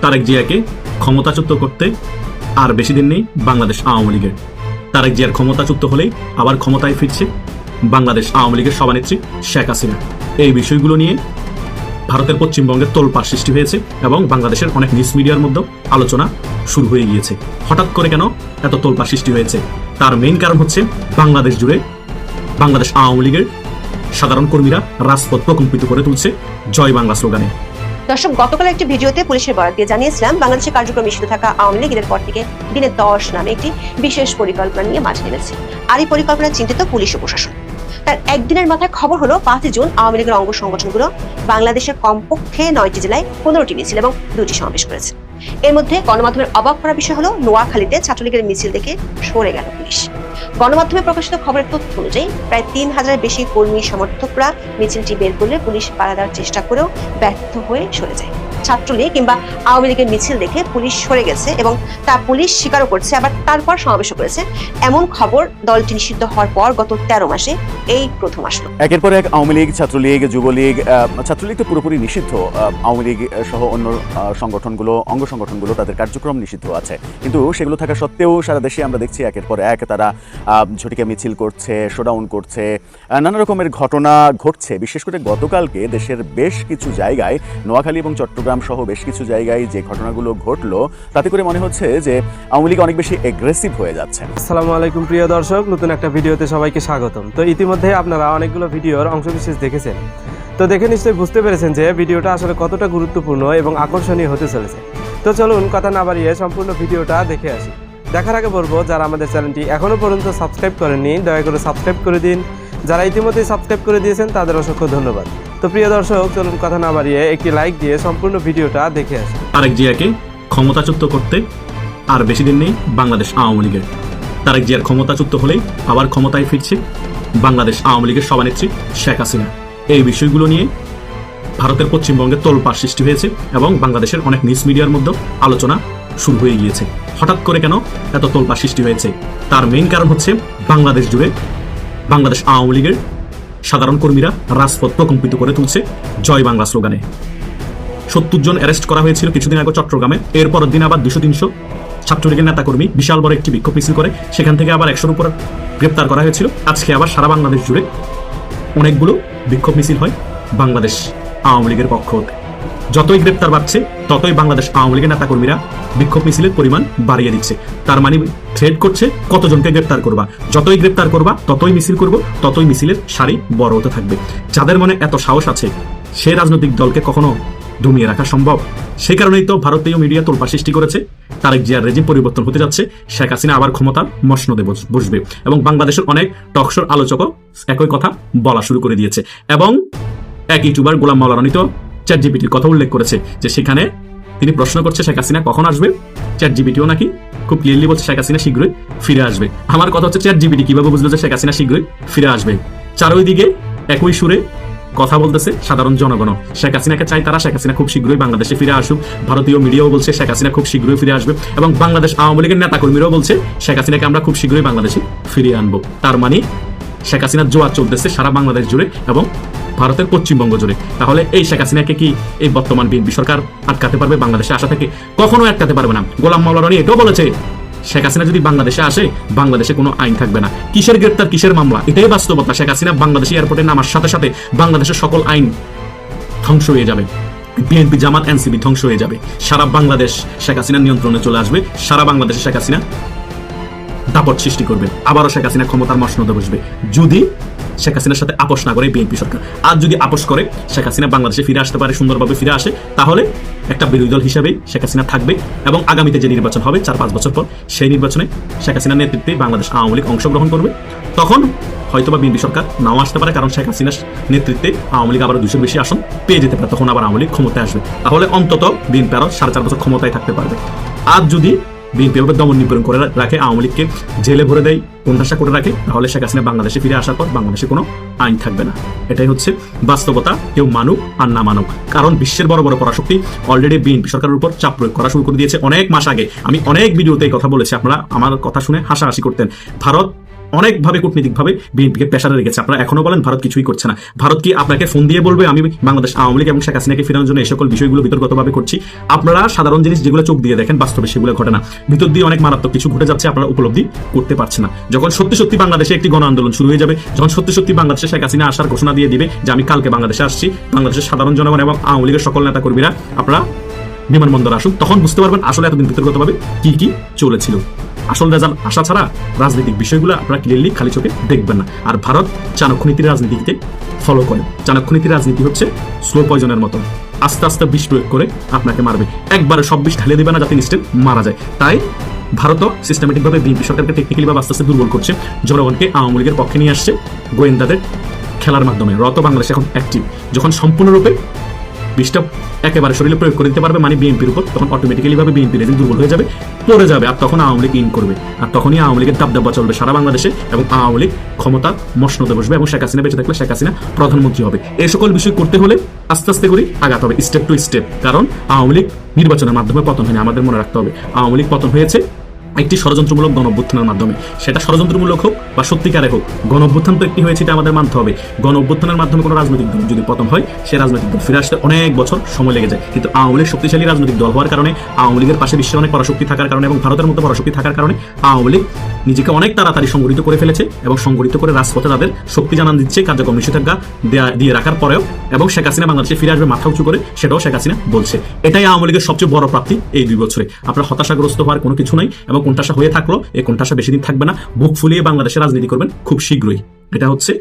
তারেক জিয়াকে ক্ষমতাচ্যুত করতে আর বেশি দিন নেই বাংলাদেশ আওয়ামী লীগের। তারেক জিয়ার ক্ষমতাচ্যুত হলেই আবার ক্ষমতায় ফিরছে বাংলাদেশ আওয়ামী লীগের সভানেত্রী শেখ হাসিনা। এই বিষয়গুলো নিয়ে ভারতের পশ্চিমবঙ্গে তোলপাড় সৃষ্টি হয়েছে এবং বাংলাদেশের অনেক নিউজ মিডিয়ার মধ্যে আলোচনা শুরু হয়ে গিয়েছে। হঠাৎ করে কেন এত তোলপাড় সৃষ্টি হয়েছে, তার মেইন কারণ হচ্ছে বাংলাদেশ জুড়ে বাংলাদেশ আওয়ামী লীগের সাধারণ কর্মীরা রাজপথ প্রকম্পিত করে তুলছে জয় বাংলা স্লোগানে। দর্শক, গতকাল একটি ভিডিওতে পুলিশের বরাত দিয়ে জানিয়েছিলাম বাংলাদেশের কার্যক্রম নিষিদ্ধ থাকা আওয়ামী লীগ এর পর থেকে দিনে 10 নামে একটি বিশেষ পরিকল্পনা নিয়ে মাঠে নেমেছে। আর এই পরিকল্পনা চিন্তিত পুলিশ ও প্রশাসন। তার একদিনের মাথায় খবর হলো 5 জুন আওয়ামী লীগের অঙ্গ সংগঠনগুলো বাংলাদেশের কমপক্ষে 9টি জেলায় 15টি মিছিল এবং 2টি সমাবেশ করেছে। এর মধ্যে গণমাধ্যমের অবাক করার বিষয় হলো নোয়াখালীতে ছাত্রলীগের মিছিল দেখে সরে গেল পুলিশ। গণমাধ্যমে প্রকাশিত খবরের তথ্য অনুযায়ী প্রায় 3000 বেশি কর্মী সমর্থকরা মিছিলটি বের করলে পুলিশ বাধা দেওয়ার চেষ্টা করেও ব্যর্থ হয়ে সরে যায়। ছাত্রলীগ কিংবা আওয়ামী লীগের মিছিল দেখে পুলিশ সরে গেছে এবং তা পুলিশ স্বীকারও করছে, আবার তারপর সমাবেশও করেছে। এমন খবর দলটি নিষিদ্ধ হওয়ার পর গত 13 মাসে এই প্রথম আসলো। একের পর এক আওয়ামী লীগ, ছাত্রলীগ, যুবলীগ, ছাত্রলীগ তো পুরোপুরি নিষিদ্ধ, আওয়ামী লীগ সহ অন্য সংগঠনগুলো, অঙ্গ সংগঠনগুলো তাদের কার্যক্রম নিষিদ্ধ আছে। কিন্তু সেগুলো থাকা সত্ত্বেও সারা দেশে আমরা দেখছি একের পর এক তারা ঝটিকা মিছিল করছে, শোডাউন করছে, নানা রকমের ঘটনা ঘটছে। বিশেষ করে গতকালকে দেশের বেশ কিছু জায়গায়, নোয়াখালী এবং চট্টগ্রাম সহ বেশ কিছু জায়গায় যে ঘটনাগুলো ঘটলো, তাতে করে মনে হচ্ছে যে আওয়ামী লীগ অনেক বেশি এগ্রেসিভ হয়ে যাচ্ছে। আসসালামু আলাইকুম প্রিয় দর্শক, নতুন একটা ভিডিওতে সবাইকে স্বাগতম। তো ইতিমধ্যে আপনারা অনেকগুলো ভিডিওর অংশবিশেষ দেখেছেন, তো দেখে নিশ্চয়ই বুঝতে পেরেছেন যে ভিডিওটা আসলে কতটা গুরুত্বপূর্ণ এবং আকর্ষণীয় হতে চলেছে। তো চলুন কথা না বাড়িয়ে সম্পূর্ণ ভিডিওটা দেখে আসি। দেখার আগে বলবো, যারা আমাদের চ্যানেলটি এখনো পর্যন্ত সাবস্ক্রাইব করেননি দয়া করে সাবস্ক্রাইব করে দিন। যারা ইতিমধ্যেই সাবস্ক্রাইব করে দিয়েছেন তাদের অসংখ্য ধন্যবাদ। তো প্রিয় দর্শক, চলুন কথা না বাড়িয়ে একটি লাইক দিয়ে সম্পূর্ণ ভিডিওটা দেখে আসি। তারেক জিয়াকে ক্ষমতাচ্যুত করতে আর বেশি দিন নেই বাংলাদেশ আওয়ামী লীগের। তারেক জিয়ার ক্ষমতাচ্যুত হলেই আবার ক্ষমতায় ফিরছে বাংলাদেশ আওয়ামী লীগের সভানেত্রী শেখ হাসিনা। এই বিষয়গুলো নিয়ে ভারতের পশ্চিমবঙ্গে তোলপাড় সৃষ্টি হয়েছে এবং বাংলাদেশের অনেক নিউজ মিডিয়ার মধ্যে আলোচনা শুরু হয়ে গিয়েছে। হঠাৎ করে কেন এত তোলপাড় সৃষ্টি হয়েছে, তার মেইন কারণ হচ্ছে বাংলাদেশ জুড়ে বাংলাদেশ আওয়ামী লীগের সাধারণ কর্মীরা রাজপথ প্রকম্পিত করে তুলছে জয় বাংলা স্লোগানে। 70 জন অ্যারেস্ট করা হয়েছিল কিছুদিন আগে চট্টগ্রামে। এরপরের দিন আবার 200-300 ছাত্রলীগের নেতাকর্মী বিশাল বড় একটি বিক্ষোভ মিছিল করে, সেখান থেকে আবার 100-র উপর গ্রেপ্তার করা হয়েছিল। আজকে আবার সারা বাংলাদেশ জুড়ে অনেকগুলো বিক্ষোভ মিছিল হয় বাংলাদেশ আওয়ামী লীগের পক্ষ হতে। যতই গ্রেপ্তার বাড়ছে ততই বাংলাদেশ আওয়ামী লীগের নেতাকর্মীরা বিক্ষোভ মিছিলের পরিমাণ বাড়িয়ে দিচ্ছে। তার মানে থ্রেড করছে কতজনকে গ্রেপ্তার করবা, যতই গ্রেপ্তার করবা ততই মিছিল করব, ততই মিছিলের সারি বড় হতে থাকবে। যাদের মনে এত সাহস আছে, সে রাজনৈতিক দলকে কখনো দমিয়ে রাখা সম্ভব? সেই কারণেই তো ভারতীয় মিডিয়া তোলপাড় সৃষ্টি করেছে। তারেক জিয়ার রেজিম পরিবর্তন হতে যাচ্ছে, শেখ হাসিনা আবার ক্ষমতার মসনদে বসবে এবং বাংলাদেশের অনেক টকশোর আলোচকও একই কথা বলা শুরু করে দিয়েছে। এবং এক ইউটিউবার গোলাম মাওলা রনি তো চ্যাটজিপিটির কথা উল্লেখ করেছে যে সেখানে তিনি প্রশ্ন করছে শেখ হাসিনা কখন আসবে। চ্যাটজিপিটিও নাকি খুব ক্লিয়ারলি বলছে শেখ হাসিনা শীঘ্রই ফিরে আসবে। আমার কথা হচ্ছে, চ্যাটজিপিটি কিভাবে বুঝলো যে শেখ হাসিনা শীঘ্রই ফিরে আসবে? চারদিকে একই সুরে কথা বলতেছে সাধারণ জনগণ। শেখ হাসিনাকে চাই তারা, শেখ হাসিনা খুব শীঘ্রই বাংলাদেশে ফিরে আসুক। ভারতীয় মিডিয়াও বলছে শেখ হাসিনা খুব শীঘ্রই ফিরে আসবে এবং বাংলাদেশ আওয়ামী লীগের নেতাকর্মীরাও বলছে শেখ হাসিনাকে আমরা খুব শীঘ্রই বাংলাদেশে ফিরিয়ে আনবো। তার মানে শেখ হাসিনার জোয়ার চলতেছে সারা বাংলাদেশ জুড়ে এবং ভারতের পশ্চিমবঙ্গ জুড়ে। তাহলে এই শেখ হাসিনাকে কি এই বর্তমান বিএনপি সরকার আটকাতে পারবে বাংলাদেশে আসা থেকে? কখনো আটকাতে পারবে না। গোলাম মাওলা রনি এটাও বলেছে, শেখ হাসিনা যদি বাংলাদেশে আসে বাংলাদেশে কোনো আইন থাকবে না। কিসের গ্রেপ্তার, কিসের মামলা? এটাই বাস্তবতা। শেখ হাসিনা বাংলাদেশে এয়ারপোর্টে নামার সাথে সাথে বাংলাদেশের সকল আইন ধ্বংস হয়ে যাবে, বিএনপি জামাত এনসিপি ধ্বংস হয়ে যাবে। সারা বাংলাদেশ শেখ হাসিনার নিয়ন্ত্রণে চলে আসবে। সারা বাংলাদেশে শেখ হাসিনা দাপট সৃষ্টি করবে, আবারও শেখ হাসিনা ক্ষমতার মসনদে বসবে যদি শেখ হাসিনার সাথে আপোষ না করে বিএনপি সরকার। আর যদি আপোষ করে শেখ হাসিনা বাংলাদেশে ফিরে আসতে পারে, সুন্দরভাবে ফিরে আসে, তাহলে একটা বিরোধী দল হিসেবে শেখ হাসিনা থাকবে এবং আগামীতে যে নির্বাচন হবে 4-5 বছর পর, সেই নির্বাচনে শেখ হাসিনার নেতৃত্বে বাংলাদেশ আওয়ামী লীগ অংশগ্রহণ করবে। তখন হয়তোবা বিএনপি সরকার নাও আসতে পারে, কারণ শেখ হাসিনার নেতৃত্বে আওয়ামী লীগ আবার 200 বেশি আসন পেয়ে যেতে পারে। তখন আবার আওয়ামী লীগ ক্ষমতায় আসবে। তাহলে অন্তত বিএনপি আরো 4.5 বছর ক্ষমতায় থাকতে পারবে। আর যদি বিএনপি দমন নিপীড়ন করে রাখে, আওয়ামী লীগকে জেলে ভরে দেয়, কোণঠাসা করে রাখে, তাহলে শেখ হাসিনা বাংলাদেশে ফিরে আসার পর বাংলাদেশে কোনো আইন থাকবে না। এটাই হচ্ছে বাস্তবতা, কেউ মানুক আর না মানুক। কারণ বিশ্বের বড় বড় পরাশক্তি অলরেডি বিএনপি সরকারের উপর চাপ প্রয়োগ করা শুরু করে দিয়েছে অনেক মাস আগে। আমি অনেক ভিডিওতে এই কথা বলেছি, আপনারা আমার কথা শুনে হাসাহাসি করতেন। ভারত অনেকভাবে কূটনীতিকভাবে বিএনপিকে প্রেসারে রেখেছে। আপনারা এখনো বলেন ভারত কিছুই করছে না। ভারত কি আপনাকে ফোন দিয়ে বলবে আমি বাংলাদেশ আওয়ামী লীগ এবং শেখ হাসিনাকে ফেরানোর জন্য এই সকল বিষয়গুলো বিতর্কতভাবে করছি? আপনারা সাধারণ জিনিস যেগুলো চোখ দিয়ে দেখেন, বাস্তবে সেগুলো ঘটে না। ভিতর দিয়ে অনেক মারাত্মক কিছু ঘটে যাচ্ছে, আপনারা উপলব্ধি করতে পারছেন না। যখন সত্যি সত্যি বাংলাদেশে একটি গণ আন্দোলন শুরু হয়ে যাবে, যখন সত্যি সত্যি বাংলাদেশে শেখ হাসিনা আসার ঘোষণা দিয়ে দিবে যে আমি কালকে বাংলাদেশে আসছি, বাংলাদেশের সাধারণ জনগণ এবং আওয়ামী লীগের সকল নেতা কর্মীরা আপনারা বিমানবন্দর আসুন, তখন বুঝতে পারবেন আসলে এতদিন বিতর্কতভাবে কি কি চলেছিল। আসল রেজাল্ট আসা ছাড়া রাজনৈতিক বিষয়গুলো আপনারা ক্লিয়ারলি খালি চোখে দেখবেন না। আর ভারত চাণক্য নীতির রাজনীতিতে ফলো করে। চাণক্য নীতির রাজনীতি হচ্ছে স্লো পয়জনের মতো, আস্তে আস্তে বিষ প্রয়োগ করে আপনাকে মারবে, একবারে সব বিষ ঢেলে দেবে না যাতে ইনস্ট্যান্ট মারা যায়। তাই ভারতও সিস্টেমেটিকভাবে বিএনপি সরকারকে টেকনিক্যালি বা আস্তে আস্তে দুর্বল করছে, জনগণকে আওয়ামী লীগের পক্ষে নিয়ে আসছে গোয়েন্দাদের খেলার মাধ্যমে। রত বাংলাদেশ এখন অ্যাক্টিভ, যখন সম্পূর্ণরূপে বিষটা একেবারে শরীরে প্রয়োগ করে দিতে পারবে মানে বিএনপির উপর, তখন অটোমেটিক্যালি ভাবে বিএনপি রেজিম দুর্বল হয়ে যাবে, পড়ে যাবে, আর তখন আওয়ামী লীগ ইন করবে। আর তখনই আওয়ামী লীগের দাবদাবা চলবে সারা বাংলাদেশে এবং আওয়ামী লীগ ক্ষমতা মসনদে বসবে এবং শেখ হাসিনা বেঁচে থাকলে শেখ হাসিনা প্রধানমন্ত্রী হবে। এই সকল বিষয় করতে হলে আস্তে আস্তে করে আগাতে হবে, স্টেপ টু স্টেপ। কারণ আওয়ামী লীগ নির্বাচনের মাধ্যমে পতন হয়নি, আমাদের মনে রাখতে হবে। আওয়ামী লীগ পতন হয়েছে একটি ষড়যন্ত্রমূলক গণঅভ্যুত্থানের মাধ্যমে। সেটা ষড়যন্ত্রমূলক হোক বা সত্যিকারে হোক, গণঅভ্যুত্থান তো একটি হয়েছে, এটা আমাদের মানতে হবে। গণঅভ্যুত্থানের মাধ্যমে কোনো রাজনৈতিক দল যদি পতন হয়, সে রাজনৈতিক দল ফিরে আসতে অনেক বছর সময় লেগে যায়। কিন্তু আওয়ামী লীগ শক্তিশালী রাজনৈতিক দল হওয়ার কারণে, আওয়ামী লীগের পাশে বিশ্বের অনেক পরাশক্তি থাকার কারণে এবং ভারতের মতো পরাশক্তি থাকার কারণে আওয়ামী লীগ নিজেকে অনেক তাড়াতাড়ি সংগঠিত করে ফেলেছে এবং সংগঠিত করে রাজপথে তাদের শক্তি জানান দিচ্ছে কার্যক্রম নিষেধাজ্ঞা দিয়ে রাখার পরেও। এবং শেখ হাসিনা বাংলাদেশে ফিরে আসবে মাথা উঁচু করে, সেটাও শেখ হাসিনা বলছে। এটাই আওয়ামী লীগের সবচেয়ে বড় প্রাপ্তি এই 2 বছরে। আপনার হতাশাগ্রস্ত হওয়ার কোনো কিছু নাই এবং কোনটাশা হয়ে থাকলো, এই কোনটাশা বেশি দিন থাকবে না। বুক ফুলিয়ে বাংলাদেশে রাজনীতি করবেন খুব শীঘ্রই, এটা হচ্ছে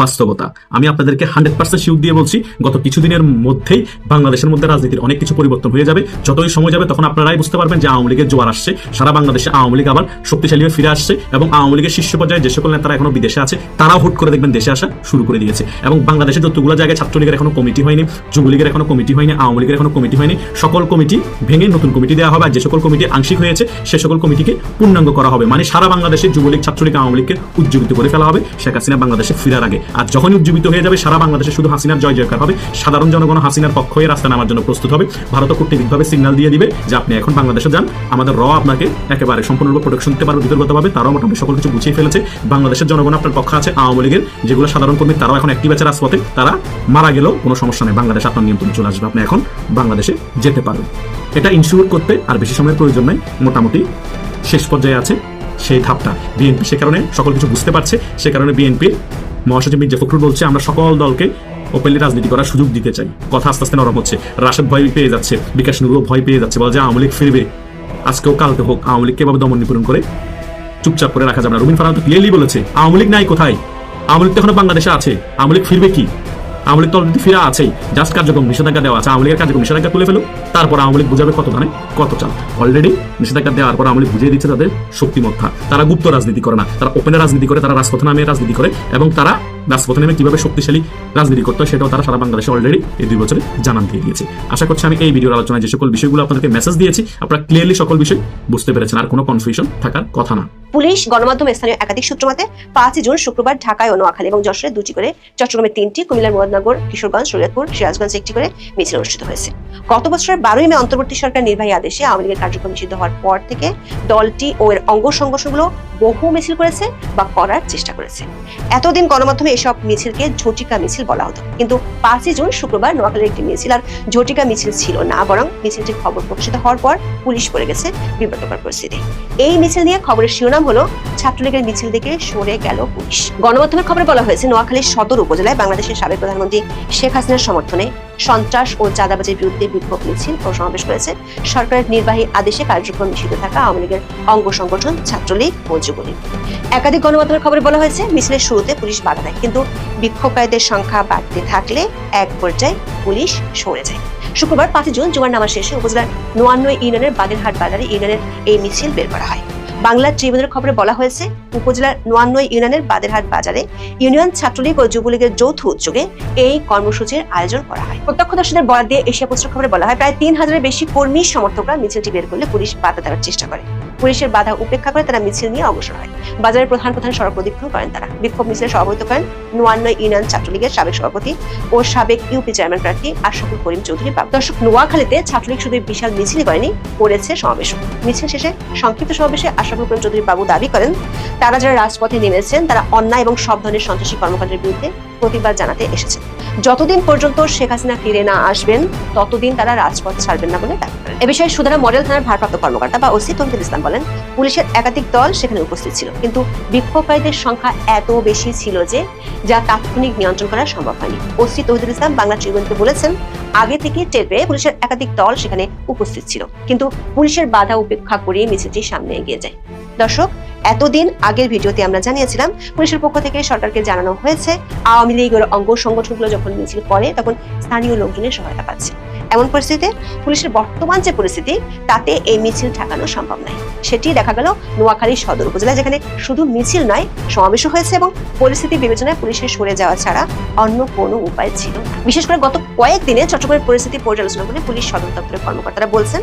বাস্তবতা। আমি আপনাদেরকে 100% শিওর দিয়ে বলছি, গত কিছুদিনের মধ্যেই বাংলাদেশের মধ্যে রাজনীতির অনেক কিছু পরিবর্তন হয়ে যাবে। যতই সময় যাবে তখন আপনারাই বুঝতে পারবেন যে আওয়ামী লীগের জোয়ার আসছে, সারা বাংলাদেশে আওয়ামী লীগ আবার শক্তিশালী হয়ে ফিরে আসছে এবং আওয়ামী লীগের শীর্ষ পর্যায়ে যে সকল নেতারা এখনো বিদেশে আছে তারাও হুট করে দেখবেন দেশে আসা শুরু করে দিয়েছে। এবং বাংলাদেশের যতগুলো জায়গায় ছাত্রলীগের এখনো কমিটি হয়নি, যুবলীগের এখনো কমিটি হয়নি, আওয়ামী লীগের এখনো কমিটি হয়নি, সকল কমিটি ভেঙে নতুন কমিটি দেওয়া হবে। আর যে সকল কমিটি আংশিক হয়েছে সে সকল কমিটিকে পূর্ণাঙ্গ করা হবে। মানে সারা বাংলাদেশে যুবলীগ, ছাত্রলীগ, আওয়ামী লীগকে উজ্জীবিত করে ফেলা হবে শেখ হাসিনা বাংলাদেশে ফিরার আগে। আর যখনই উজ্জীবিত হয়ে যাবে, সারা বাংলাদেশে শুধু হাসিনার জয় জয়কার হবে, সাধারণ জনগণ হাসিনার পক্ষ হয়ে রাস্তা নামার জন্য প্রস্তুত হবে। ভারত কূটনীতিকভাবে সিগন্যাল দিয়ে দিবে যে আপনি এখন বাংলাদেশে যান, আমাদের আপনাকে একেবারে সম্পূর্ণরূপে প্রোটেকশন দিতে পারবে বিতর্কতভাবে। তারাও মোটামুটি সকল কিছু গুছিয়ে ফেলেছে। বাংলাদেশের জনগণ আপনার পক্ষে আছে, আওয়ামী লীগের যেগুলো সাধারণ কর্মী তারাও এখন অ্যাক্টিভ আছে রাজপথে, তারা মারা গেলেও কোনো সমস্যা নেই, বাংলাদেশ আপনার নিয়ন্ত্রণে চলে আসবে, আপনি এখন বাংলাদেশে যেতে পারবেন। এটা ইনশিওর করতে আর বেশি সময়ের প্রয়োজন নেই, মোটামুটি শেষ পর্যায়ে আছে সেই ধাপটা। বিএনপি সে কারণে সকল কিছু বুঝতে পারছে, সে কারণে বিএনপির মহাসচিব মির্জা ফখরুল বলছে আমরা সকল দলকে ওপেনলি রাজনীতি করার সুযোগ দিতে চাই। কথা আস্তে আস্তে নরম হচ্ছে, রাশেদ ভয় পেয়ে যাচ্ছে, বিকাশ নুরও ভয় পেয়ে যাচ্ছে, বলে যে আওয়ামী লীগ ফিরবে, আজকেও কালকে হোক, আওয়ামী লীগকে এভাবে দমন নিপীড়ন করে চুপচাপ করে রাখা যাবে না। রুবিন ফারহান তো ক্লিয়ারলি বলেছে আওয়ামী লীগ নাই কোথায়, আওয়ামী লীগ তো এখনো বাংলাদেশে আছে, আওয়ামী লীগ ফিরবে কি? আওয়ামী লীগ তো অলরেডি ফিরে আছেই, জাস্ট কার্যক্রম নিষেধাজ্ঞা দেওয়া আছে। আওয়ামী লীগের কার্যক্রম নিষেধাজ্ঞা তুলে ফেলো, তারপর আওয়ামী লীগ বুঝাবে কত ধানে কত চাল। অলরেডি নিষেধাজ্ঞা দেওয়ার পর আওয়ামী লীগ বুঝিয়ে দিচ্ছে তাদের শক্তিমত্তা। তারা গুপ্ত রাজনীতি করে না, তারা ওপেনে রাজনীতি করে, তারা রাজপথে নামে রাজনীতি করে এবং তারা রাজপথে নেমে কিভাবে শক্তিশালী রাজনীতি করতে হয় সেটাও তারা সারা বাংলাদেশে অলরেডি এই 2 বছরে জানান দিয়ে দিয়েছে। আশা করছি আমি এই ভিডিওর আলোচনায় যে সকল বিষয়গুলো আপনাদেরকে মেসেজ দিয়েছি আপনারা ক্লিয়ারলি সকল বিষয় বুঝতে পেরেছেন, আর কোনো কনফিউশন থাকার কথা না। পুলিশ, গণমাধ্যম, স্থানীয় একাধিক সূত্র মতে 5 জুন শুক্রবার ঢাকায় ও নোয়াখালী এবং যশোরে 2টি করে, চট্টগ্রামে 3টি, কুমিল্লার মুরাদনগর, কিশোরগঞ্জ, শরীয়তপুর, সিরাজগঞ্জে 1টি করে মিছিল অনুষ্ঠিত হয়েছে। গত বছরের 12ই মে অন্তর্বর্তী সরকার নির্বাহী আদেশে আওয়ামী লীগের কার্যক্রম নিষিদ্ধ হওয়ার পর থেকে দলটি ও এর অঙ্গ সংগঠনগুলো বহু মিছিল করেছে বা করার চেষ্টা করেছে। এতদিন গণমাধ্যমে এসব মিছিলকে ঝটিকা মিছিল বলা হতো, কিন্তু 5 জুন শুক্রবার নোয়াখালীর একটি মিছিল আর ঝটিকা মিছিল ছিল না, বরং মিছিলটির খবর প্রকাশিত হওয়ার পর পুলিশ পড়ে গেছে বিব্রতকর পরিস্থিতি। এই মিছিল নিয়ে খবরের শিরোনাম হলো ছাত্রলীগের মিছিল দেখে সরে গেল পুলিশ। গণমাধ্যমের খবরে বলা হয়েছে নোয়াখালীর সদর উপজেলায় বাংলাদেশের সাবেক প্রধানমন্ত্রী শেখ হাসিনার সমর্থনে সন্ত্রাস ও চাঁদাবাজির বিরুদ্ধে বিক্ষোভ মিছিল ও সমাবেশ করেছে সরকারের নির্বাহী আদেশে কার্যক্রম নিষিদ্ধ থাকা আওয়ামী লীগের অঙ্গ সংগঠন ছাত্রলীগ ও যুবলীগ। একাধিক গণমাধ্যমের খবরে বলা হয়েছে মিছিলের শুরুতে পুলিশ বাধা দেয়, কিন্তু বিক্ষোভকারীদের সংখ্যা বাড়তে থাকলে এক পর্যায়ে পুলিশ সরে যায়। শুক্রবার 5 জুন জুমার নামাজ শেষে উপজেলার 99 ইউনিয়নের বাগেরহাট বাজারে ইউনিয়নের এই মিছিল বের করা হয়। বাংলা ট্রিবিউনের খবরে বলা হয়েছে উপজেলার 99 ইউনিয়নের বাগেরহাট বাজারে ইউনিয়ন ছাত্রলীগ ও যুবলীগের যৌথ উদ্যোগে এই কর্মসূচির আয়োজন করা হয়। প্রত্যক্ষদর্শীদের বরাত দিয়ে এশিয়া পোস্টের খবরে বলা হয় প্রায় 3000-এর বেশি কর্মী সমর্থকরা মিছিলটি বের করলে পুলিশ বাধা দেওয়ার চেষ্টা করে। পুলিশের বাধা উপেক্ষা করে তারা মিছিল নিয়ে অগ্রসর হয়। বাজারের প্রধান প্রধান সড়ক প্রদক্ষিণ করেন তারা। বিক্ষোভ মিছিলে সভাপতিত্ব করেন নোয়াখালী ইউনিয়ন ছাত্রলীগের সাবেক সভাপতি ও সাবেক ইউপি চেয়ারম্যান প্রার্থী আশরাফুল করিম চৌধুরী বাবু। দর্শক, নোয়াখালীতে ছাত্রলীগ শুধু বিশাল মিছিল করেনি, করেছে সমাবেশ। মিছিল শেষে সংক্ষিপ্ত সমাবেশে আশরাফুল করিম চৌধুরী বাবু দাবি করেন, তারা যারা রাজপথে নেমেছেন তারা অন্যায় এবং সব ধরনের সন্ত্রাসী কর্মকাণ্ডের বিরুদ্ধে প্রতিবাদ জানাতে এসেছেন। যতদিন পর্যন্ত শেখ হাসিনা ফিরে না আসবেন ততদিন তারা রাজপথ ছাড়বেন না বলে দাবি করেন। এ বিষয়ে সুধারা মডেল থানার ভারপ্রাপ্ত কর্মকর্তা বা ওসি তৌহিদুল ইসলাম বলেন, পুলিশের একাধিক দল সেখানে উপস্থিত ছিল, কিন্তু বিক্ষোভকারীদের সংখ্যা এত বেশি ছিল যে যা তাৎক্ষণিক নিয়ন্ত্রণ করা সম্ভব হয়নি। ওসি তৌহিদুল ইসলাম বাংলা ট্রিবিউনকে বলেছেন, আগে থেকে টের পেয়ে পুলিশের একাধিক দল সেখানে উপস্থিত ছিল, কিন্তু পুলিশের বাধা উপেক্ষা করে মিছিলটি সামনে এগিয়ে যায়। দর্শক, এতদিন আগের ভিডিওতে আমরা জানিয়েছিলাম পুলিশের পক্ষ থেকে সরকারকে জানানো হয়েছে আওয়ামী লীগের অঙ্গ সংগঠনগুলো যখন মিছিল করে তখন স্থানীয় লোকজনের সহায়তা পাচ্ছে। এমন পরিস্থিতিতে পুলিশের বর্তমান যে পরিস্থিতি তাতে এই মিছিল ঠেকানো সম্ভব নয়। সেটি দেখা গেল নোয়াখালী সদর উপজেলায়, যেখানে শুধু মিছিল নয় সমাবেশও হয়েছে এবং পরিস্থিতি বিবেচনায় পুলিশের সরে যাওয়া ছাড়া অন্য কোনো উপায় ছিল না। বিশেষ করে গত কয়েকদিনে চট্টগ্রামের পরিস্থিতি পর্যালোচনা করে পুলিশ সদর দপ্তরের কর্মকর্তারা বলছেন,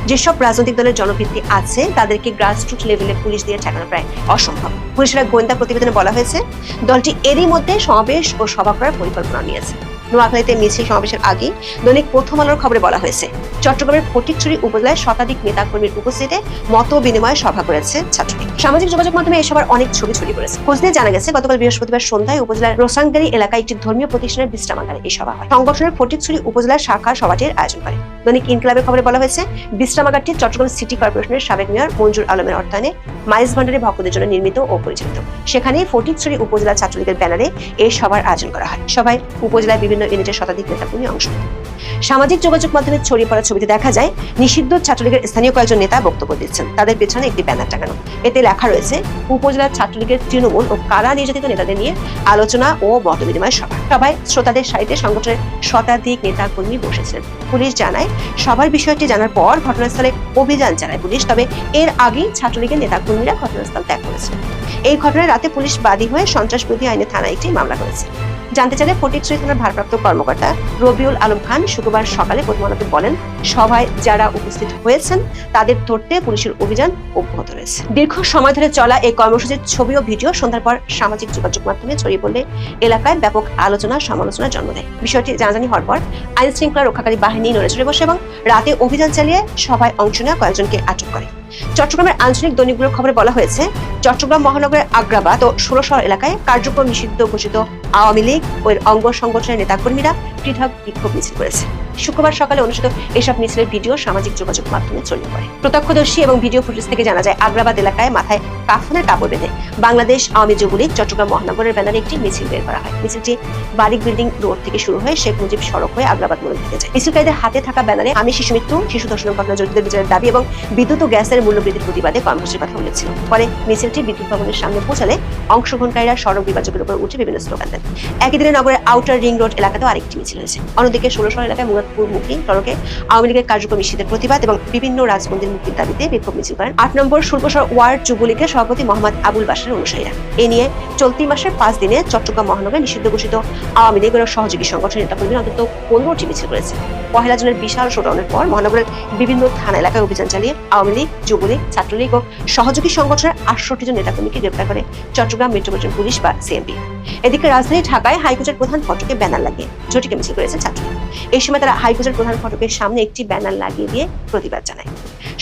যেসব রাজনৈতিক দলের জনভিত্তি আছে তাদেরকে গ্রাসরুট লেভেলে পুলিশ দিয়ে ঠেকানো প্রায় অসম্ভব। পুলিশের এক গোয়েন্দা প্রতিবেদনে বলা হয়েছে, দলটি এরই মধ্যে সমাবেশ ও সভা করার পরিকল্পনা নিয়েছে। নোয়াখালীতে মিছিল সমাবেশের আগে দৈনিক প্রথম আলোর খবরে বলা হয়েছে, চট্টগ্রামের ফটিকছড়ি উপজেলায় শতাধিক নেতাকর্মীর উপস্থিতিতে মত বিনিময় সভা করেছে ছাত্রলীগ। সামাজিক যোগাযোগ মাধ্যমে এসবের অনেক ছবি ছড়িয়ে পড়েছে। খোঁজ নিয়ে জানা গেছে, গতকাল বৃহস্পতিবার সন্ধ্যায় উপজেলার রোসাংগাড়ি এলাকায় একটি ধর্মীয় প্রতিষ্ঠানের বিশ্রামাগারে এই সভা হয়। সংগঠনের ফটিকছড়ি উপজেলার শাখা সভাটির আয়োজন করে। দৈনিক ইনকিলাবের খবরে বলা হয়েছে, বিশ্রামাগারটি চট্টগ্রাম সিটি কর্পোরেশনের সাবেক মেয়র মঞ্জুর আলমের অর্থায়নে মাইজ ভান্ডারি ভক্তদের জন্য নির্মিত ও পরিচালিত। সেখানে ফটিকছড়ি উপজেলা ছাত্রলীগের ব্যানারে এই সভার আয়োজন করা হয়। সভায় উপজেলার বিভিন্ন ইউনিটের শতাধিক নেতাকর্মী অংশ নেন। সামাজিক যোগাযোগ মাধ্যমে ছড়িয়ে পড়া ছবিতে দেখা যায় নিষিদ্ধ ছাত্রলীগের স্থানীয় কয়েকজন নেতা বক্তব্য দিচ্ছেন। তাদের পেছনে একটি ব্যানার টাঙানো, এতে লেখা রয়েছে উপজেলার ছাত্রলীগের তৃণমূল ও কারা নির্যাতিত নেতাদের নিয়ে আলোচনা ও মতবিনিময় সভা। সভায় শ্রোতাদের সারিতে সংগঠনের শতাধিক নেতা কর্মী বসেছিলেন। পুলিশ জানায়, সবার বিষয়টি জানার পর ঘটনাস্থলে অভিযান চালায় পুলিশ, তবে এর আগেই ছাত্রলীগের নেতা কর্মীরা ঘটনাস্থল ত্যাগ করেছে। এই ঘটনায় রাতে পুলিশ বাদী হয়ে সন্ত্রাস বিরোধী আইনে থানায় একটি মামলা করেছে। জানতে চাইলে ফটিকছড়ি থানার ভারপ্রাপ্ত কর্মকর্তা রবিউল আলম খান শুক্রবার সকালে প্রথম আলোকে বলেন, সভায় যারা উপস্থিত হয়েছেন তাদের ধরতে পুলিশের অভিযান অব্যাহত রয়েছে। দীর্ঘ সময় ধরে চলা এই কর্মসূচির ছবি ও ভিডিও সন্ধ্যার পর সামাজিক যোগাযোগ মাধ্যমে ছড়িয়ে পড়লে এলাকায় ব্যাপক আলোচনা সমালোচনার জন্ম দেয়। বিষয়টি জানাজানি হওয়ার পর আইন শৃঙ্খলা রক্ষাকারী বাহিনী নড়েচড়ে বসে এবং রাতে অভিযান চালিয়ে সভায় অংশ নেওয়া কয়েকজনকে আটক করে। চট্টগ্রামের আঞ্চলিক দৈনিকগুলোর খবরে বলা হয়েছে, চট্টগ্রাম মহানগরের আগ্রাবাদ ও ষোলশহর এলাকায় কার্যক্রম নিষিদ্ধ ঘোষিত আওয়ামী লীগ ও এর অঙ্গ সংগঠনের নেতাকর্মীরা পৃথক বিক্ষোভ মিছিল করেছে। শুক্রবার সকালে অনুষ্ঠিত এসব মিছিলের ভিডিও সামাজিক যোগাযোগ মাধ্যমে ছড়িয়ে পড়ে। প্রত্যক্ষদর্শী এবং ভিডিও ফুটেজ থেকে জানা যায়, আগ্রাবাদ এলাকায় মাথায় কাফনের কাপড় বেঁধে বাংলাদেশ আওয়ামী যুবলীগ চট্টগ্রাম মহানগরের ব্যানারে একটি মিছিল বের করা হয়। মিছিলটি বারিক বিল্ডিং রোড থেকে শুরু হয়ে শেখ মুজিব সড়ক হয়ে আগ্রাবাদ মোড়ে দিকে যায়। মিছিলকারীদের হাতে থাকা ব্যানারে আমি শিশু মৃত্যু, শিশু ধর্ষণের ঘটনা জড়িতদের বিচারের দাবি এবং বিদ্যুৎ ও গ্যাসের মূল্যবৃদ্ধির প্রতিবাদে কর্মসূচির কথা উল্লেখ ছিল। পরে মিছিলটি বিদ্যুৎ ভবনের সামনে পৌঁছালে অংশগ্রহণকারীরা সড়ক বিভাজকের উপর উঠে বিভিন্ন স্লোগান দেন। একই দিনে নগরের আউটার রিং রোড এলাকাতেও আরেকটি মিছিল হয়েছে। অন্যদিকে ষোলশহর এলাকায় মুরাদপুরমুখী সড়কে আওয়ামী লীগের কার্যক্রম নিষিদ্ধের প্রতিবাদ এবং বিভিন্ন রাজবন্দীর মুক্তির দাবিতে বিক্ষোভ মিছিল করেন 8 নম্বর শুল্কশহর ওয়ার্ড যুবলীগের সভাপতি মোহাম্মদ আবুল বাশারের অনুসারীরা। এ নিয়ে চলতি মাসের 5 দিনে চট্টগ্রাম মহানগরে নিষিদ্ধ ঘোষিত আওয়ামী লীগ ও সহযোগী সংগঠনের নেতাকর্মীরা অন্তত 15টি মিছিল করেছে। পহেলা জুনের বিশাল শোডাউনের পর মহানগরের বিভিন্ন থানা এলাকায় অভিযান চালিয়ে আওয়ামী লীগ, যুবলীগ, ছাত্রলীগ ও সহযোগী সংগঠনের 68 জন নেতাকর্মীকে গ্রেপ্তার করে চট্টগ্রাম মেট্রোপলিটন পুলিশ বা সিএমপি। এদিকে রাজধানী ঢাকায় হাইকোর্টের প্রধান ফটকে ব্যানার লাগিয়ে ঝটিকা মিছিল করেছে ছাত্রলীগ। এই সময় তারা হাইকোর্টের প্রধান ফটকের সামনে একটি ব্যানার লাগিয়ে দিয়ে প্রতিবাদ জানায়।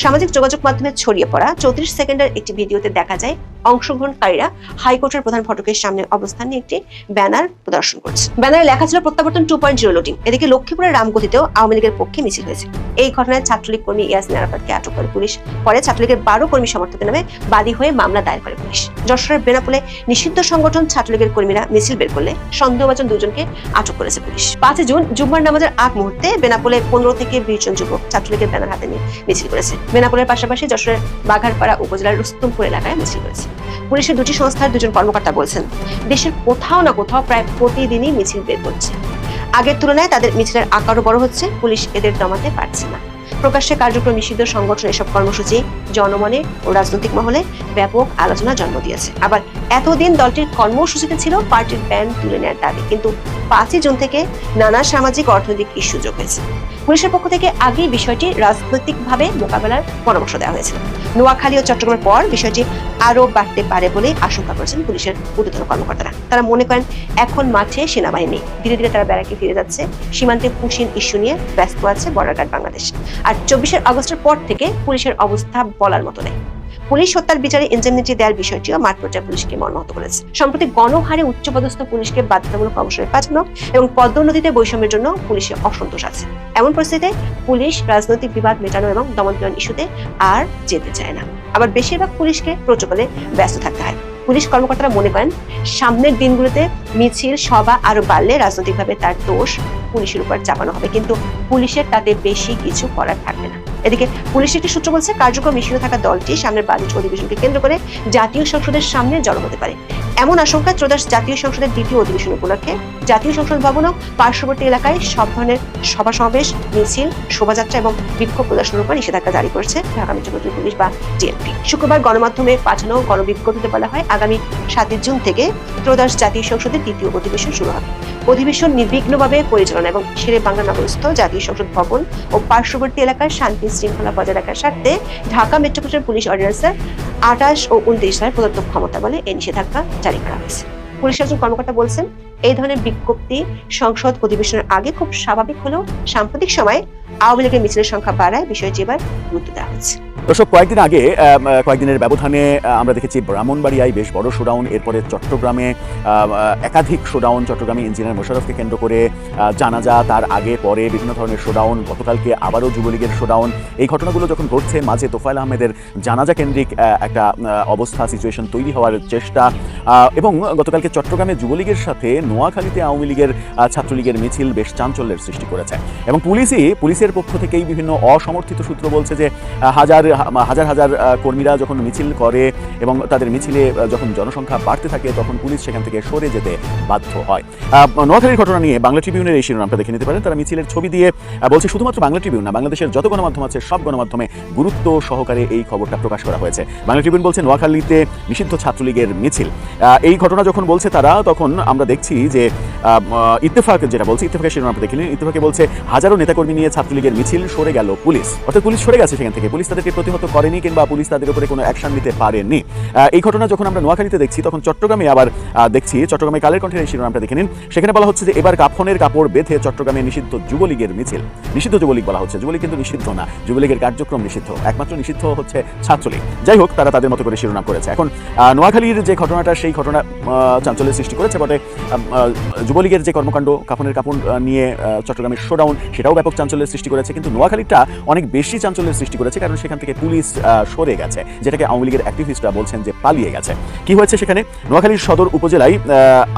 সামাজিক যোগাযোগ মাধ্যমে ছড়িয়ে পড়া 34 সেকেন্ডের একটি ভিডিওতে দেখা যায় অংশগ্রহণকারীরা হাইকোর্টের প্রধান ফটকের সামনে অবস্থান নিয়ে একটি ব্যানার প্রদর্শন করছে। ব্যানারে লেখা ছিল প্রত্যাবর্তন 2.0 লোডিং। এদিকে লক্ষ্মীপুরের রামগতিতেও আওয়ামী লীগের পক্ষে মিছিল হয়েছে। এই ঘটনায় ছাত্রলীগ কর্মী ইয়াসিন আরাফাতকে আটক করে পুলিশ। পরে ছাত্রলীগের 12 কর্মী সমর্থকের নামে বাদী হয়ে মামলা দায়ের করে পুলিশ। যশোরের বেনাপোলে নিষিদ্ধ সংগঠন ছাত্রলীগের কর্মীরা মিছিল বের করলে সন্দেহভাজন 2 জনকে আটক করেছে পুলিশ। 5 জুন জুম্মার নামাজের আগ মুহূর্তে বেনাপোলে 15 থেকে 20 জন যুবক ছাত্রলীগের ব্যানার হাতে নিয়ে মিছিল করেছে। বেনাপোলের পাশাপাশি যশোরের বাঘারপাড়া উপজেলার রুস্তমপুর এলাকায় মিছিল করেছে। পুলিশের দুটি সংস্থার 2 জন কর্মকর্তা বলছেন, দেশের কোথাও না কোথাও প্রায় প্রতিদিনই মিছিল বের করছে। আগের তুলনায় তাদের মিছিলের আকারও বড় হচ্ছে। পুলিশ এদের দমাতে পারছে না। প্রকাশ্যে কার্যক্রম নিষিদ্ধ সংগঠন এসব কর্মসূচি জনমনে ও রাজনৈতিক মহলে ব্যাপক আলোচনা জন্ম দিয়েছে। আবার এতদিন দলটির কর্মসূচিতে ছিল পার্টির ব্যান্ড তুলে নেওয়ার দাবি, কিন্তু 5ই জুন থেকে নানা সামাজিক অর্থনৈতিক ইস্যু যোগ হয়েছে। পুলিশের পক্ষ থেকে আগেই বিষয়টি রাজনৈতিকভাবে মোকাবেলার পরামর্শ দেওয়া হয়েছিল। নোয়াখালী ও চট্টগ্রামের পর বিষয়টি আরো বাড়তে পারে বলে আশঙ্কা করেছেন পুলিশের ঊর্ধ্বতন কর্মকর্তারা। তারা মনে করেন এখন মাঠে সেনাবাহিনী, ধীরে ধীরে তারা ব্যারাকে ফিরে যাচ্ছে, সীমান্তে পুশিন ইস্যু নিয়ে ব্যস্ত আছে বর্ডার গার্ড বাংলাদেশ। আর 24 আগস্টের পর থেকে পুলিশের অবস্থা বলার মতো নেই। পুলিশ হত্যার বিচারে ইনজেমনিটি দেওয়ার বিষয়টিও মাঠ পর্যায়ে পুলিশকে মর্মাহত করেছে। সম্প্রতি গণহারে উচ্চপদস্থ পুলিশকে বাধ্যতামূলক অবসরে পাঠানো এবং পদোন্নতিতে বৈষম্যের জন্য পুলিশের অসন্তোষ আছে। এমন পরিস্থিতিতে পুলিশ রাজনৈতিক বিবাদ মেটানো এবং দমন-পীড়ন ইস্যুতে আর যেতে চায় না। আবার বেশিরভাগ পুলিশকে প্রোটোকলে ব্যস্ত থাকতে হয়। পুলিশ কর্মকর্তারা মনে করেন সামনের দিনগুলোতে মিছিল সভা আরো বাড়লে রাজনৈতিকভাবে তার দোষ পুলিশের উপর চাপানো হবে, কিন্তু পুলিশের তাতে বেশি কিছু করার থাকবে না। এদিকে পুলিশের একটি সূত্র বলছে কার্যক্রম নিষিদ্ধ থাকা দলটি সামনের বাজেট অধিবেশনকে কেন্দ্র করে জাতীয় সংসদের সামনে জড়ো হতে পারে। এমন আশঙ্কা ত্রয়োদশ জাতীয় সংসদের দ্বিতীয় অধিবেশন উপলক্ষে জাতীয় সংসদ ভবন ও পার্শ্ববর্তী এলাকায় সব ধরনের সভা সমাবেশ, মিছিল, শোভাযাত্রা এবং বিক্ষোভ প্রদর্শনের উপর নিষেধাজ্ঞা জারি করেছে ঢাকা মেট্রোপলিটন পুলিশ বা ডিএমপি। শুক্রবার গণমাধ্যমে পাঠানো গণবিজ্ঞপ্তিতে বলা হয় আগামী 7 জুন থেকে ত্রয়োদশ জাতীয় সংসদের দ্বিতীয় অধিবেশন শুরু হবে। অধিবেশন নির্বিঘ্নভাবে পরিচালনা এবং শেরে বাংলা নগরস্থ জাতীয় সংসদ ভবন ও পার্শ্ববর্তী এলাকার শান্তি শৃঙ্খলা বজায় রাখার স্বার্থে ঢাকা মেট্রোপলিটন পুলিশ অর্ডিন্যান্সের 28 ও 29 ধারায় প্রদত্ত ক্ষমতা বলে এই নিষেধাজ্ঞা জারি করা হয়েছে। পুলিশের একজন কর্মকর্তা বলছেন, এই ধরনের বিজ্ঞপ্তি সংসদ অধিবেশনের আগে খুব স্বাভাবিক হলেও সাম্প্রতিক সময়ে আওয়ামী লীগের মিছিলের সংখ্যা বাড়ায় বিষয়টি এবার গুরুত্ব দেওয়া হচ্ছে। দর্শক, কয়েকদিনের ব্যবধানে আমরা দেখেছি ব্রাহ্মণবাড়িয়ায় বেশ বড় শোডাউন, এরপরে চট্টগ্রামে একাধিক শোডাউন, চট্টগ্রামে ইঞ্জিনিয়ার মোশাররফকে কেন্দ্র করে জানাজা, তার আগে পরে বিভিন্ন ধরনের শোডাউন, গতকালকে আবারও যুবলীগের শোডাউন। এই ঘটনাগুলো যখন ঘটছে, মাঝে তোফায়েল আহমেদের জানাজা কেন্দ্রিক একটা অবস্থা, সিচুয়েশন তৈরি হওয়ার চেষ্টা, এবং গতকালকে চট্টগ্রামে যুবলীগের সাথে নোয়াখালীতে আওয়ামী লীগের ছাত্রলীগের মিছিল বেশ চাঞ্চল্যের সৃষ্টি করেছে। এবং পুলিশের পক্ষ থেকেই বিভিন্ন অসমর্থিত সূত্র বলছে যে হাজার হাজার কর্মীরা যখন মিছিল করে এবং তাদের মিছিলে যখন জনসংখ্যা বাড়তে থাকে তখন পুলিশ সেখান থেকে সরে যেতে বাধ্য হয়। নোয়াখালীর ঘটনা নিয়ে বাংলা ট্রিবিউনের এই শিরোনামটা দেখে নিতে পারেন। তারা মিছিলের ছবি দিয়ে বলছে, শুধুমাত্র বাংলা ট্রিবিউন না, বাংলাদেশের যত গণমাধ্যম আছে সব গণমাধ্যমে গুরুত্ব সহকারে এই খবরটা প্রকাশ করা হয়েছে। বাংলা ট্রিবিউন বলছে নোয়াখালীতে নিষিদ্ধ ছাত্রলীগের মিছিল। এই ঘটনা যখন বলছে তারা, তখন আমরা দেখছি যে ইত্তেফাক যেটা বলছে, ইত্তেফাকের শিরোনামটা দেখলেন, ইত্তেফাকে বলছে হাজারো নেতাকর্মী নিয়ে ছাত্রলীগের মিছিল, সরে গেল পুলিশ। অর্থাৎ পুলিশ সরে গেছে সেখান থেকে, পুলিশ তাদেরকে প্রতিহত করেনি কিংবা পুলিশ তাদের উপরে কোনো অ্যাকশন নিতে পারেনি। এই ঘটনা যখন আমরা নোয়াখালীতে দেখছি, তখন চট্টগ্রামে আবার দেখছি, চট্টগ্রামে কালের কণ্ঠের এই শিরোনামটা দেখে নিন। সেখানে বলা হচ্ছে যে এবার কাফনের কাপড় বেঁধে চট্টগ্রামে নিষিদ্ধ যুবলীগের মিছিল। নিষিদ্ধ যুবলীগ বলা হচ্ছে, যুবলীগ কিন্তু নিষিদ্ধ না, যুবলীগের কার্যক্রম নিষিদ্ধ, একমাত্র নিষিদ্ধ হচ্ছে ছাত্রলীগ। যাই হোক, তারা তাদের মতো করে শিরোনাম করেছে। এখন নোয়াখালীর যে ঘটনাটা, সেই ঘটনা চাঞ্চল্যের সৃষ্টি করেছে বটে। যুবলীগের যে কর্মকাণ্ড, কাফনের কাপড় নিয়ে চট্টগ্রামের শোডাউন, সেটাও ব্যাপক চাঞ্চল্যের সৃষ্টি করেছে। কিন্তু নোয়াখালীটা অনেক বেশি চাঞ্চল্যের সৃষ্টি করেছে, কারণ সেখান থেকে পুলিশ সরে গেছে, যেটাকে আওয়ামী লীগের অ্যাক্টিভিস্টরা বলছেন যে পালিয়ে গেছে। কি হয়েছে সেখানে? নোয়াখালীর সদর উপজেলায়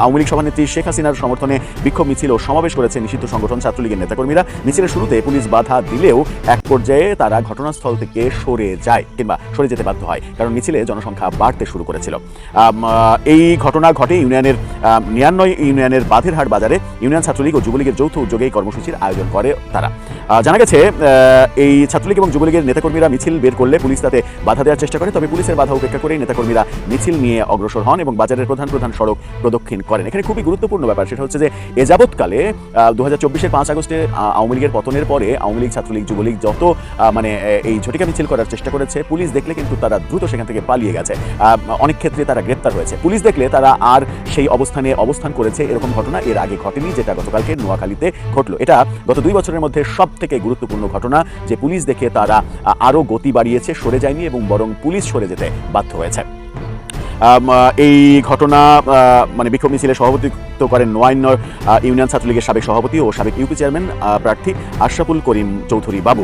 আওয়ামী লীগ সভানেত্রী শেখ হাসিনার সমর্থনে বিক্ষোভ মিছিল ও সমাবেশ করেছে নিষিদ্ধ সংগঠন ছাত্রলীগের নেতাকর্মীরা। মিছিলের শুরুতে পুলিশ বাধা দিলেও এক পর্যায়ে তারা ঘটনাস্থল থেকে সরে যায় কিংবা সরে যেতে বাধ্য হয়, কারণ মিছিলে জনসংখ্যা বাড়তে শুরু করেছিল। এই ঘটনা ঘটে ইউনিয়নের 99 ইউনিয়নের বাঁধেরহাট বাজারে। ইউনিয়ন ছাত্রলীগ ও যুবলীগের যৌথ উদ্যোগে এই কর্মসূচির আয়োজন করে তারা। জানা গেছে এই ছাত্রলীগ এবং যুবলীগের নেতাকর্মীরা মিছিল বের করলে পুলিশ তাতে বাধা দেওয়ার চেষ্টা করে, তবে পুলিশের বাধা উপেক্ষা করে নেতাকর্মীরা মিছিল নিয়ে অগ্রসর হন এবং বাজারের প্রধান সড়ক প্রদক্ষিণ করেন। এখানে খুবই গুরুত্বপূর্ণ ব্যাপার সেটা হচ্ছে যে এ যাবৎকালে 2024-এর 5 আগস্টে আওয়ামী লীগের পতনের পরে আওয়ামী লীগ, ছাত্রলীগ, যুবলীগ যত এই ঝটিকা মিছিল করার চেষ্টা করেছে, পুলিশ দেখলে কিন্তু তারা দ্রুত সেখান থেকে পালিয়ে গেছে। অনেক ক্ষেত্রে তারা গ্রেপ্তার হয়েছে। পুলিশ দেখলে তারা আর সেই অবস্থান করেছে, এরকম ঘটনা এর আগে ঘটেনি, যেটা গতকালকে নোয়াখালীতে ঘটলো। এটা গত 2 বছরের মধ্যে সব থেকে গুরুত্বপূর্ণ ঘটনা, যে পুলিশ দেখে তারা আরও গতি বাড়িয়েছে, সরে যায়নি এবং বরং পুলিশ সরে যেতে বাধ্য হয়েছে। এই ঘটনা বিক্ষোভ মিছিলে সভাপতিত্ব করেন নোয়াইন ইউনিয়ন ছাত্রলীগের সাবেক সভাপতি ও সাবেক ইউপি চেয়ারম্যান প্রার্থী আশরাফুল করিম চৌধুরী বাবু।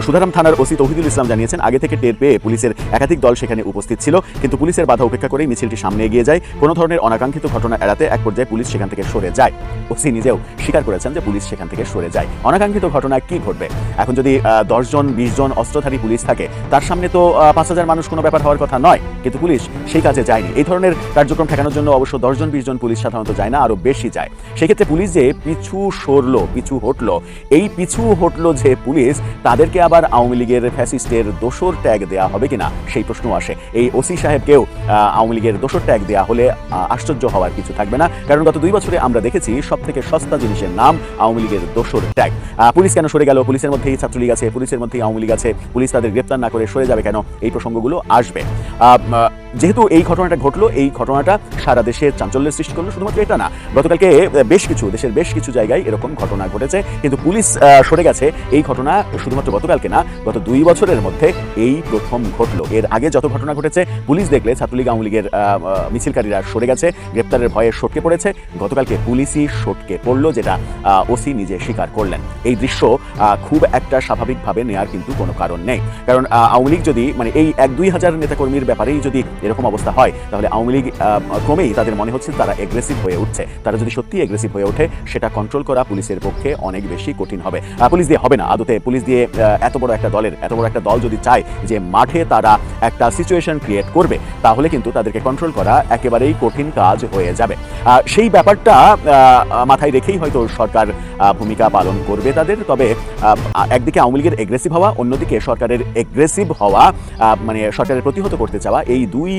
সুধারাম থানার ওসি তৌহিদুল ইসলাম জানিয়েছেন, আগে থেকে টের পেয়ে পুলিশের একাধিক দল সেখানে উপস্থিত ছিল, কিন্তু পুলিশের বাধা উপেক্ষা করেই মিছিলটি সামনে এগিয়ে যায়। কোনো ধরনের অনাকাঙ্ক্ষিত ঘটনা এড়াতে এক পর্যায়ে পুলিশ সেখান থেকে সরে যায়। ওসি নিজেও স্বীকার করেছেন যে পুলিশ সেখান থেকে সরে যায়। অনাকাঙ্ক্ষিত ঘটনায় কি ঘটবে? এখন যদি 10 জন 20 জন অস্ত্রধারী পুলিশ থাকে, তার সামনে তো 5000 মানুষ কোনো ব্যাপার হওয়ার কথা নয়, কিন্তু পুলিশ সেই কাজে যায়নি। এই ধরনের কার্যক্রম ঠেকানোর জন্য অবশ্য 10-20 জন পুলিশ সাধারণত যায় না, আরো বেশি যায়। সেক্ষেত্রে পুলিশ যে পিছু সরলো, পিছু হটলো, এই পিছু হটলো যে পুলিশ, তাদেরকে আবার আওয়ামী লীগের ফ্যাসিস্টের দোসর ট্যাগ দেওয়া হবে কিনা সেই প্রশ্ন আসে। এই ওসি সাহেবকেও আওয়ামী লীগের দোসর ট্যাগ দেওয়া হলে আশ্চর্য হওয়ার কিছু থাকবে না, কারণ গত 2 বছরে আমরা দেখেছি সব থেকে সস্তা জিনিসের নাম আওয়ামী লীগের দোসর ট্যাগ। পুলিশ কেন সরে গেল? পুলিশের মধ্যেই ছাত্রলীগ আছে, পুলিশের মধ্যেই আওয়ামী লীগ আছে, পুলিশ তাদের গ্রেপ্তার না করে সরে যাবে কেন? এই প্রসঙ্গগুলো আসবে। যেহেতু এই ঘটনাটা ঘটলো, এই ঘটনাটা সারা দেশে চাঞ্চল্যের সৃষ্টি করলো। শুধুমাত্র এটা না, গতকালকে দেশের বেশ কিছু জায়গায় এরকম ঘটনা ঘটেছে, কিন্তু পুলিশ সরে গেছে। এই ঘটনা শুধুমাত্র গতকালকে না, গত 2 বছরের মধ্যে এই প্রথম ঘটলো। এর আগে যত ঘটনা ঘটেছে, পুলিশ দেখলে ছাত্রলীগ আওয়ামী লীগের মিছিলকারীরা সরে গেছে, গ্রেপ্তারের ভয়ে সটকে পড়েছে। গতকালকে পুলিশই সটকে পড়লো, যেটা ওসি নিজে স্বীকার করলেন। এই দৃশ্য খুব একটা স্বাভাবিকভাবে নেওয়ার কিন্তু কোনো কারণ নেই, কারণ আওয়ামী লীগ যদি মানে এই 1-2 হাজার নেতাকর্মীর ব্যাপারেই যদি এরকম অবস্থা হয়, তাহলে আওয়ামী লীগ ক্রমেই তাদের মনে হচ্ছে তারা এগ্রেসিভ হয়ে উঠছে। তারা যদি সত্যি এগ্রেসিভ হয়ে ওঠে, সেটা কন্ট্রোল করা পুলিশের পক্ষে অনেক বেশি কঠিন হবে। পুলিশ দিয়ে হবে না আদতে। পুলিশ দিয়ে এত বড় একটা দল যদি চায় যে মাঠে তারা একটা সিচুয়েশন ক্রিয়েট করবে, তাহলে কিন্তু তাদেরকে কন্ট্রোল করা একেবারেই কঠিন কাজ হয়ে যাবে। সেই ব্যাপারটা মাথায় রেখেই হয়তো সরকার ভূমিকা পালন করবে তাদের। তবে একদিকে আওয়ামী লীগের এগ্রেসিভ হওয়া, অন্যদিকে সরকারের এগ্রেসিভ হওয়া, মানে সরকারের প্রতিহত করতে চাওয়া, এই দুই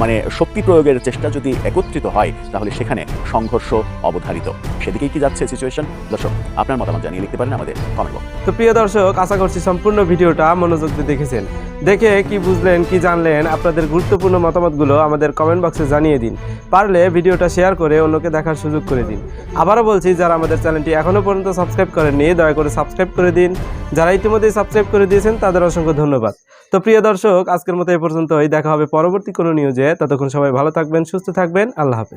মানে শক্তি প্রয়োগের চেষ্টা যদি একত্রিত হয়, তাহলে সেখানে সংঘর্ষ অবধারিত। সেদিকেই কি যাচ্ছে সিচুয়েশন? দর্শক, আপনার মতামত জানিয়ে লিখতে পারেন আমাদের কমেন্ট বক্সে। তো প্রিয় দর্শক, আশা করছি সম্পূর্ণ ভিডিওটা মনোযোগ দিয়ে দেখেছেন। দেখে কি বুঝলেন, কি জানলেন, আপনাদের গুরুত্বপূর্ণ মতামতগুলো আমাদের কমেন্ট বক্সে জানিয়ে দিন। পারলে ভিডিওটা শেয়ার করে অন্যকে দেখার সুযোগ করে দিন। আবারও বলছি, যারা আমাদের চ্যানেলটি এখনও পর্যন্ত সাবস্ক্রাইব করেননি, দয়া করে সাবস্ক্রাইব করে দিন। যারা ইতিমধ্যেই সাবস্ক্রাইব করে দিয়েছেন, তাদের অসংখ্য ধন্যবাদ। তো প্রিয় দর্শক, আজকের মতো এই পর্যন্তই। দেখা হবে পরবর্তী কোনো নিউজে। ততক্ষণ সবাই ভালো থাকবেন, সুস্থ থাকবেন। আল্লাহ হাফেজ।